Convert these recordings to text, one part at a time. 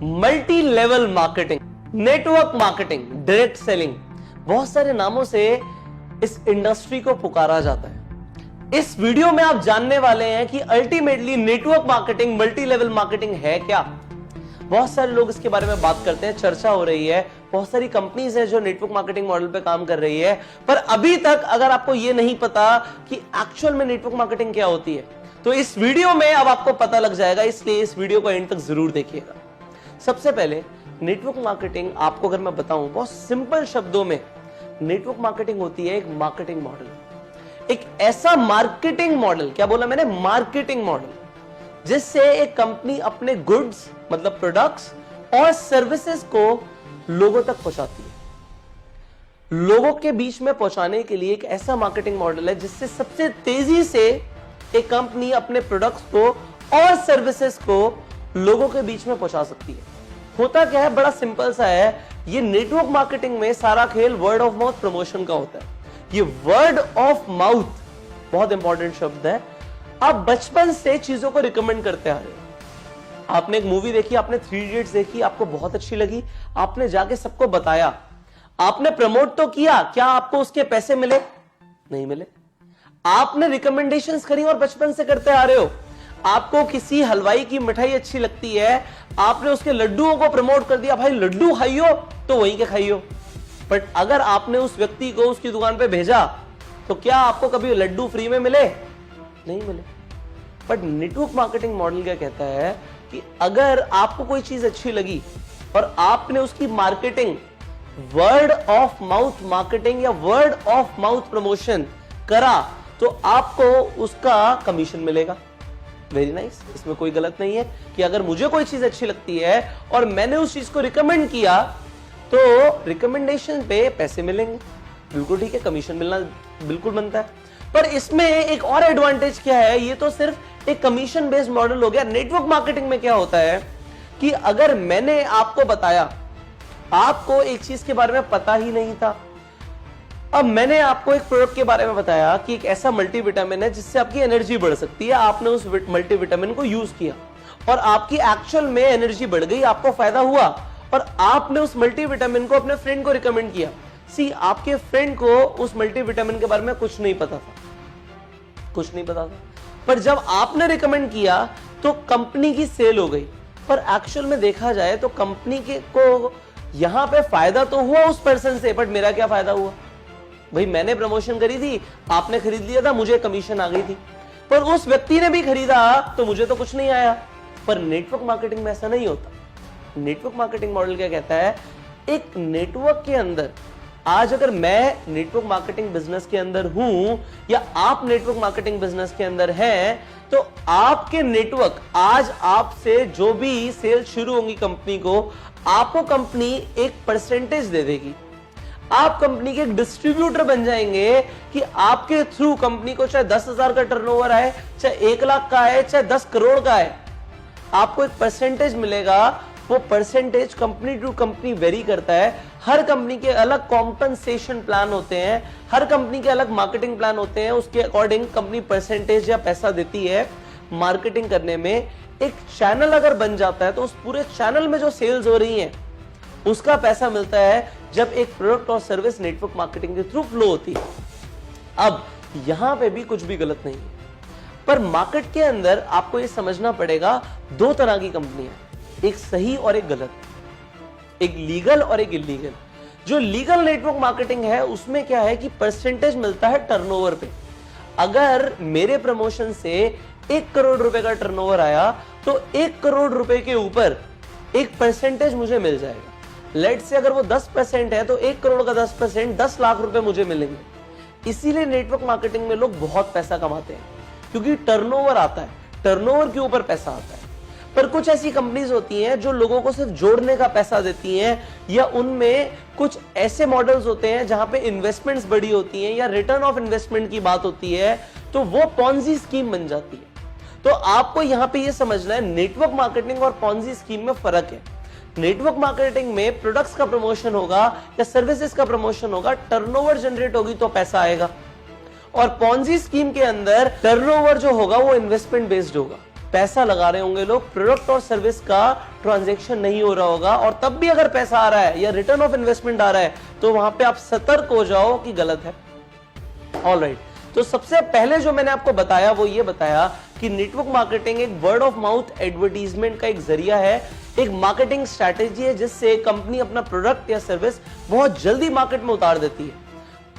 Multi level marketing, network marketing, direct selling, बहुत सारे नामों से इस इंडस्ट्री को पुकारा जाता है। इस वीडियो में आप जानने वाले हैं कि ultimately network marketing, multi level marketing है क्या। बहुत सारे लोग इसके बारे में बात करते हैं, चर्चा हो रही है, बहुत सारी कंपनीज है जो नेटवर्क मार्केटिंग मॉडल पे काम कर रही है, पर अभी तक अगर आपको यह नहीं पता कि एक्चुअल में नेटवर्क मार्केटिंग क्या होती है, तो इस वीडियो में अब आपको पता लग जाएगा, इसलिए इस वीडियो को एंड तक जरूर देखिएगा। सबसे पहले नेटवर्क मार्केटिंग आपको अगर मैं बताऊं बहुत सिंपल शब्दों में, नेटवर्क मार्केटिंग होती है एक मार्केटिंग मॉडल, एक ऐसा मार्केटिंग मॉडल, क्या बोला मैंने, मार्केटिंग मॉडल, जिससे एक कंपनी अपने गुड्स मतलब प्रोडक्ट्स और सर्विसेज को लोगों तक पहुंचाती है। लोगों के बीच में पहुंचाने के लिए एक ऐसा मार्केटिंग मॉडल है जिससे सबसे तेजी से एक कंपनी अपने प्रोडक्ट्स को और सर्विसेज को लोगों के बीच में पहुंचा सकती है। होता क्या है, बड़ा सिंपल सा है, ये नेटवर्क मार्केटिंग में सारा खेल वर्ड ऑफ माउथ प्रमोशन का होता है। ये वर्ड ऑफ माउथ बहुत इंपॉर्टेंट शब्द है। आप बचपन से चीजों को रिकमेंड करते आ रहे हो। आपने एक मूवी देखी, आपने 3 इडियट्स देखी, आपको बहुत अच्छी लगी, आपने जाके सबको बताया, आपने प्रमोट तो किया, क्या आपको उसके पैसे मिले? नहीं मिले। आपने रिकमेंडेशंस करी और बचपन से करते आ रहे हो। आपको किसी हलवाई की मिठाई अच्छी लगती है, आपने उसके लड्डुओं को प्रमोट कर दिया, भाई लड्डू खाइयो तो वहीं के खाइयो। बट अगर आपने उस व्यक्ति को उसकी दुकान पे भेजा तो क्या आपको कभी लड्डू फ्री में मिले? नहीं मिले। बट नेटवर्क मार्केटिंग मॉडल क्या कहता है कि अगर आपको कोई चीज अच्छी लगी और आपने उसकी marketing, word of mouth marketing या वर्ड ऑफ माउथ प्रमोशन करा, तो आपको उसका कमीशन मिलेगा। वेरी नाइस, इसमें कोई गलत नहीं है कि अगर मुझे कोई चीज अच्छी लगती है और मैंने उस चीज को रिकमेंड किया तो रिकमेंडेशन पे पैसे मिलेंगे, बिल्कुल ठीक है, कमीशन मिलना बिल्कुल बनता है। पर इसमें एक और एडवांटेज क्या है, ये तो सिर्फ एक कमीशन बेस्ड मॉडल हो गया। नेटवर्क मार्केटिंग में क्या होता है कि अगर मैंने आपको बताया, आपको एक चीज के बारे में पता ही नहीं था, अब मैंने आपको एक प्रोडक्ट के बारे में बताया कि एक ऐसा मल्टीविटामिन है जिससे आपकी एनर्जी बढ़ सकती है, आपने उस मल्टीविटामिन को यूज किया और आपकी एक्चुअल में एनर्जी बढ़ गई, आपको फायदा हुआ, और आपने उस मल्टीविटामिन को अपने फ्रेंड को रिकमेंड किया। सी, आपके फ्रेंड को उस मल्टीविटामिन के बारे में कुछ नहीं पता था, पर जब आपने रिकमेंड किया तो कंपनी की सेल हो गई। पर एक्चुअल में देखा जाए तो कंपनी के को यहां पे फायदा तो हुआ उस पर्सन से, बट मेरा क्या फायदा हुआ? भाई मैंने प्रमोशन करी थी, आपने खरीद लिया था, मुझे कमीशन आ गई थी, पर उस व्यक्ति ने भी खरीदा तो मुझे तो कुछ नहीं आया। पर नेटवर्क मार्केटिंग में ऐसा नहीं होता। नेटवर्क मार्केटिंग मॉडल क्या कहता है, एक नेटवर्क के अंदर, आज अगर मैं नेटवर्क मार्केटिंग बिजनेस के अंदर हूं या आप नेटवर्क मार्केटिंग बिजनेस के अंदर हैं, तो आपके नेटवर्क, आज आपसे जो भी सेल शुरू होंगी कंपनी को, आपको कंपनी एक परसेंटेज दे देगी। आप कंपनी के एक डिस्ट्रीब्यूटर बन जाएंगे कि आपके थ्रू कंपनी को चाहे 10,000 का टर्नओवर आए, चाहे 1 लाख का आए, चाहे 10 करोड़ का आए, आपको एक परसेंटेज मिलेगा। वो percentage company to company vary करता है। हर कंपनी के अलग कॉम्पनसेशन प्लान होते हैं, हर कंपनी के अलग मार्केटिंग प्लान होते हैं, उसके अकॉर्डिंग कंपनी परसेंटेज या पैसा देती है मार्केटिंग करने में। एक चैनल अगर बन जाता है तो उस पूरे चैनल में जो सेल्स हो रही हैं उसका पैसा मिलता है जब एक प्रोडक्ट और सर्विस नेटवर्क मार्केटिंग के थ्रू फ्लो होती है। अब यहां पे भी कुछ भी गलत नहीं है, पर मार्केट के अंदर आपको यह समझना पड़ेगा, 2 तरह की कंपनियां, एक सही और एक गलत, एक लीगल और एक इलीगल। जो लीगल नेटवर्क मार्केटिंग है उसमें क्या है कि परसेंटेज मिलता है टर्नओवर पे। अगर मेरे प्रमोशन से 1 करोड़ रुपए का टर्नओवर आया तो 1 करोड़ रुपए के ऊपर एक परसेंटेज मुझे मिल जाएगा। लेट से अगर वो 10% है तो 1 करोड़ का 10% 10 लाख रुपए मुझे मिलेंगे। इसीलिए नेटवर्क मार्केटिंग में लोग बहुत पैसा कमाते हैं, क्योंकि टर्नओवर आता है, टर्नओवर के ऊपर पैसा आता है। पर कुछ ऐसी कंपनीज होती हैं जो लोगों को सिर्फ जोड़ने का पैसा देती हैं, या उनमें कुछ ऐसे मॉडल्स होते हैं जहां पे इन्वेस्टमेंट्स बड़ी होती हैं या रिटर्न ऑफ इन्वेस्टमेंट की बात होती है, तो वो पॉन्जी स्कीम बन जाती है। तो आपको यहां पे ये समझना है, नेटवर्क मार्केटिंग और पॉन्जी स्कीम में फर्क है। नेटवर्क मार्केटिंग में प्रोडक्ट्स का प्रमोशन होगा या सर्विसेज का प्रमोशन होगा, टर्नओवर जनरेट होगी तो पैसा आएगा। और पॉन्जी स्कीम के अंदर टर्नओवर जो होगा वो इन्वेस्टमेंट बेस्ड होगा, पैसा लगा रहे होंगे लोग, प्रोडक्ट और सर्विस का ट्रांजैक्शन नहीं हो रहा होगा, और तब भी अगर पैसा आ रहा है या रिटर्न ऑफ इन्वेस्टमेंट आ रहा है, तो वहां पे आप सतर्क हो जाओ कि गलत है। ऑलराइट, तो सबसे पहले जो मैंने आपको बताया वो ये बताया कि नेटवर्क मार्केटिंग एक वर्ड ऑफ माउथ एडवर्टीजमेंट का एक जरिया है, एक मार्केटिंग स्ट्रैटेजी है जिससे कंपनी अपना प्रोडक्ट या सर्विस बहुत जल्दी मार्केट में उतार देती है।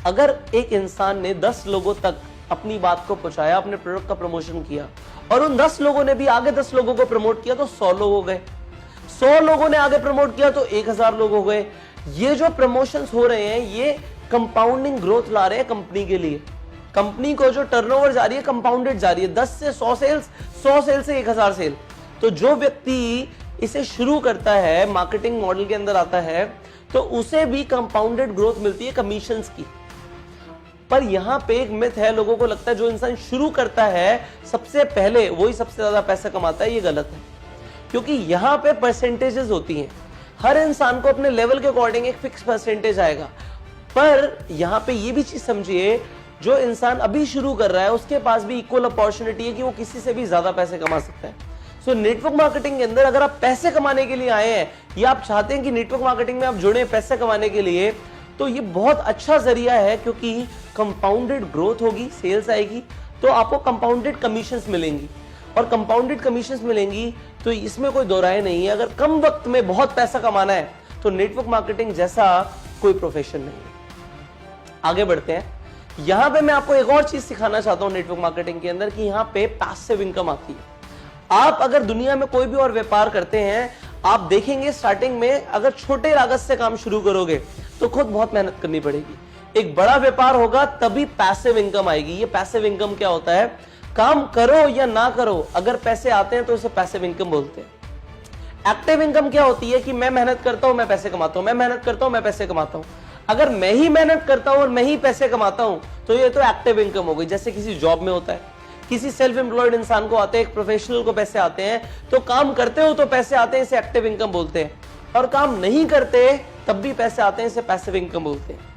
अगर एक इंसान ने 10 लोगों तक अपनी बात को पहुंचाया, अपने प्रोडक्ट का प्रमोशन किया, और उन 10 लोगों ने भी आगे 10 लोगों को प्रमोट किया, तो 100 लोग हो गए। 100 लोगों ने आगे प्रमोट किया तो 1000 लोग हो गए। ये जो प्रमोशंस हो रहे हैं ये कंपाउंडिंग ग्रोथ ला रहे हैं कंपनी के लिए। कंपनी को जो टर्नओवर जा रही है कंपाउंडेड जा रही है, 10 से 100 सेल्स, 100 सेल से 1000 सेल। तो जो व्यक्ति इसे शुरू करता है, मार्केटिंग मॉडल के अंदर आता है, तो उसे भी कंपाउंडेड ग्रोथ मिलती है कमीशंस की। पर यहां पे एक मिथ है, लोगों को लगता है जो इंसान शुरू करता है सबसे पहले वही सबसे ज्यादा पैसा कमाता है। ये गलत है, क्योंकि यहां पे परसेंटेजेस होती हैं। हर इंसान को अपने लेवल के अकॉर्डिंग एक फिक्स परसेंटेज आएगा। पर यहां पे ये भी चीज समझिए, जो इंसान अभी शुरू कर रहा है उसके पास भी इक्वल अपॉर्चुनिटी है कि वो किसी से भी ज्यादा पैसे कमा सकता है। सो नेटवर्क मार्केटिंग के अंदर अगर आप पैसे कमाने के लिए आए हैं या आप चाहते हैं कि नेटवर्क मार्केटिंग में आप जुड़े पैसे कमाने के लिए, तो ये बहुत अच्छा जरिया है, क्योंकि कंपाउंडेड ग्रोथ होगी, सेल्स आएगी, तो आपको कंपाउंडेड कमीशंस मिलेंगी, और कंपाउंडेड कमीशंस मिलेंगी तो इसमें कोई दो राय नहीं है। अगर कम वक्त में बहुत पैसा कमाना है तो नेटवर्क मार्केटिंग जैसा कोई प्रोफेशन नहीं है। आगे बढ़ते हैं। यहां पे मैं आपको एक और चीज सिखाना चाहता हूं नेटवर्क मार्केटिंग के अंदर, कि यहां पे पैसिव इनकम आती है। आप अगर दुनिया में कोई भी और व्यापार करते हैं, आप देखेंगे स्टार्टिंग में अगर छोटे लागत से काम शुरू करोगे तो खुद बहुत मेहनत करनी पड़ेगी। एक बड़ा व्यापार होगा तभी पैसिव इनकम आएगी। ये पैसिव इनकम क्या होता है? काम करो या ना करो, अगर पैसे आते हैं तो उसे पैसिव इनकम बोलते हैं। एक्टिव इनकम क्या होती है? कि मैं मेहनत करता हूं, मैं पैसे कमाता हूं, मैं मेहनत करता हूं, मैं पैसे कमाता हूं। अगर मैं ही मेहनत करता हूं और मैं ही पैसे कमाता हूं तो ये तो एक्टिव इनकम हो गई। जैसे किसी जॉब में होता है, किसी सेल्फ एम्प्लॉयड इंसान को आते हैं, एक प्रोफेशनल को पैसे आते हैं, तो काम करते हो तो पैसे आते हैं, इसे एक्टिव इनकम बोलते हैं, और काम नहीं करते तब भी पैसे आते हैं, इसे पैसिव इनकम बोलते हैं।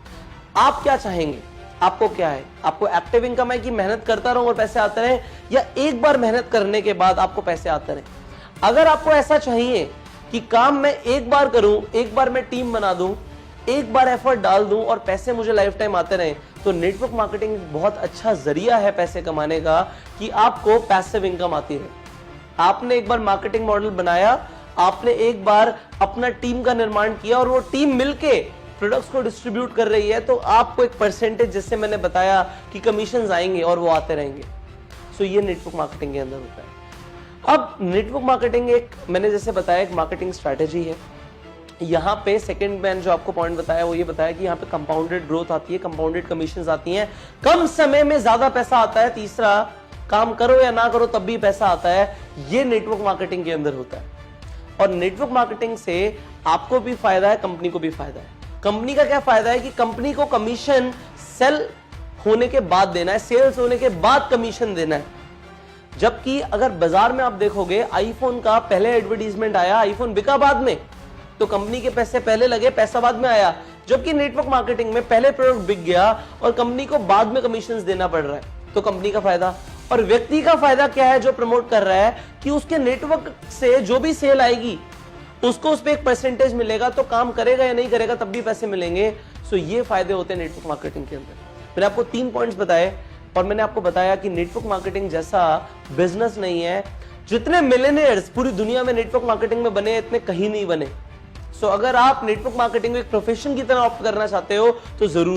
आप क्या चाहेंगे? आपको क्या है? आपको एक्टिव इनकम है कि मेहनत करता रहूं और पैसे आते रहे, या एक बार मेहनत करने के बाद आपको पैसे आते रहे? अगर आपको ऐसा चाहिए कि काम मैं एक बार करूं, एक बार मैं टीम बना दूं, एक बार एफर्ट डाल दूं और पैसे मुझे लाइफ टाइम आते रहे, तो नेटवर्क मार्केटिंग बहुत अच्छा जरिया है पैसे कमाने का, कि आपको पैसिव इनकम आती रहे। आपने एक बार मार्केटिंग मॉडल बनाया, आपने एक बार अपना टीम का निर्माण किया और वो टीम मिलके प्रोडक्ट्स को डिस्ट्रीब्यूट कर रही है, तो आपको एक परसेंटेज, जैसे मैंने बताया कि कमीशंस आएंगे और वो आते रहेंगे। सो ये नेटवर्क मार्केटिंग के अंदर होता है। अब नेटवर्क मार्केटिंग एक, मैंने जैसे बताया, एक मार्केटिंग स्ट्रैटेजी है। यहाँ पे सेकंड मैंने जो आपको पॉइंट बताया वो ये बताया कि यहाँ पे कंपाउंडेड ग्रोथ आती है, कंपाउंडेड कमीशंस आती हैं, कम समय में ज्यादा पैसा आता है। तीसरा, काम करो या ना करो तब भी पैसा आता है। ये नेटवर्क मार्केटिंग के अंदर होता है, और नेटवर्क मार्केटिंग से आपको भी फायदा है, कंपनी को भी फायदा है। कंपनी का क्या फायदा है? कि कंपनी को कमीशन सेल होने के बाद देना है, सेल्स होने के बाद कमीशन देना है। जबकि अगर बाजार में आप देखोगे, आईफोन का पहले एडवर्टीजमेंट आया, आईफोन बिका बाद में, तो कंपनी के पैसे पहले लगे, पैसा बाद में आया। जबकि नेटवर्क मार्केटिंग में पहले प्रोडक्ट बिक गया और कंपनी को बाद में कमीशंस देना पड़ रहा है, तो कंपनी का फायदा। और व्यक्ति का फायदा क्या है जो प्रमोट कर रहा है? कि उसके नेटवर्क से जो भी सेल आएगी उसको उस पर एक परसेंटेज मिलेगा, तो काम करेगा या नहीं करेगा तब भी पैसे मिलेंगे। सो ये फायदे होते हैं नेटवर्क मार्केटिंग के अंदर। मैंने आपको 3 पॉइंट्स बताए, और मैंने आपको बताया कि नेटवर्क मार्केटिंग जैसा बिजनेस नहीं है। जितने मिलियनेयर्स पूरी दुनिया में नेटवर्क मार्केटिंग में बने, इतने कहीं नहीं बने। सो अगर आप नेटवर्क मार्केटिंग को एक प्रोफेशन की तरह ऑप्ट करना चाहते हो तो जरूर